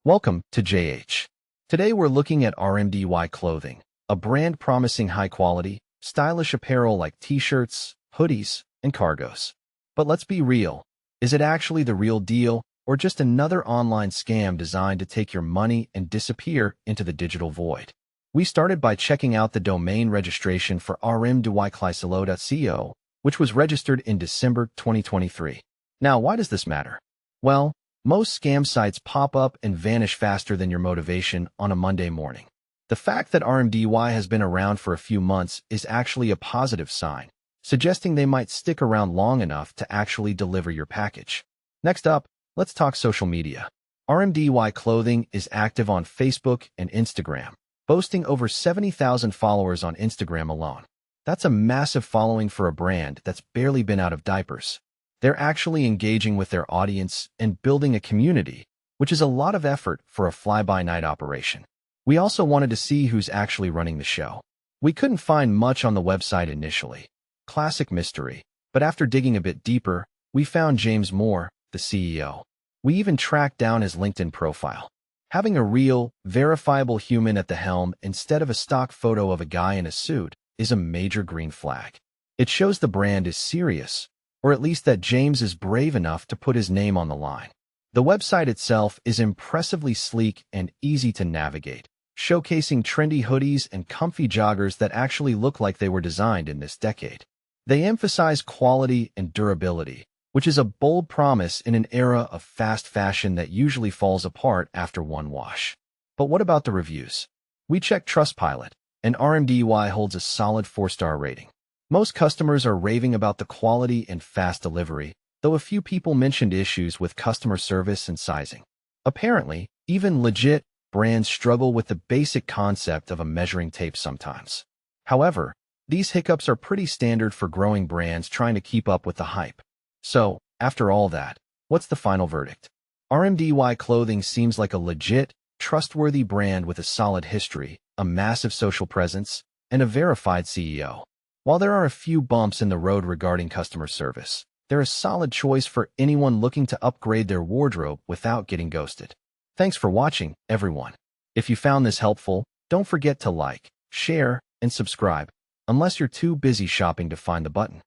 Welcome to JH. Today we're looking at RMDY clothing, a brand promising high-quality, stylish apparel like t-shirts, hoodies, and cargos. But let's be real. Is it actually the real deal, or just another online scam designed to take your money and disappear into the digital void? We started by checking out the domain registration for RMDY, which was registered in December 2023. Now, why does this matter? Well, most scam sites pop up and vanish faster than your motivation on a Monday morning. The fact that RMDY has been around for a few months is actually a positive sign, suggesting they might stick around long enough to actually deliver your package. Next up, let's talk social media. RMDY Clothing is active on Facebook and Instagram, boasting over 70,000 followers on Instagram alone. That's a massive following for a brand that's barely been out of diapers. They're actually engaging with their audience and building a community, which is a lot of effort for a fly-by-night operation. We also wanted to see who's actually running the show. We couldn't find much on the website initially. Classic mystery. But after digging a bit deeper, we found James Moore, the CEO. We even tracked down his LinkedIn profile. Having a real, verifiable human at the helm instead of a stock photo of a guy in a suit is a major green flag. It shows the brand is serious, or at least that James is brave enough to put his name on the line. The website itself is impressively sleek and easy to navigate, showcasing trendy hoodies and comfy joggers that actually look like they were designed in this decade. They emphasize quality and durability, which is a bold promise in an era of fast fashion that usually falls apart after one wash. But what about the reviews? We checked Trustpilot, and RMDY holds a solid 4-star rating. Most customers are raving about the quality and fast delivery, though a few people mentioned issues with customer service and sizing. Apparently, even legit brands struggle with the basic concept of a measuring tape sometimes. However, these hiccups are pretty standard for growing brands trying to keep up with the hype. So, after all that, what's the final verdict? RMDY Clothing seems like a legit, trustworthy brand with a solid history, a massive social presence, and a verified CEO. While there are a few bumps in the road regarding customer service, they're a solid choice for anyone looking to upgrade their wardrobe without getting ghosted. Thanks for watching, everyone. If you found this helpful, don't forget to like, share, and subscribe, unless you're too busy shopping to find the button.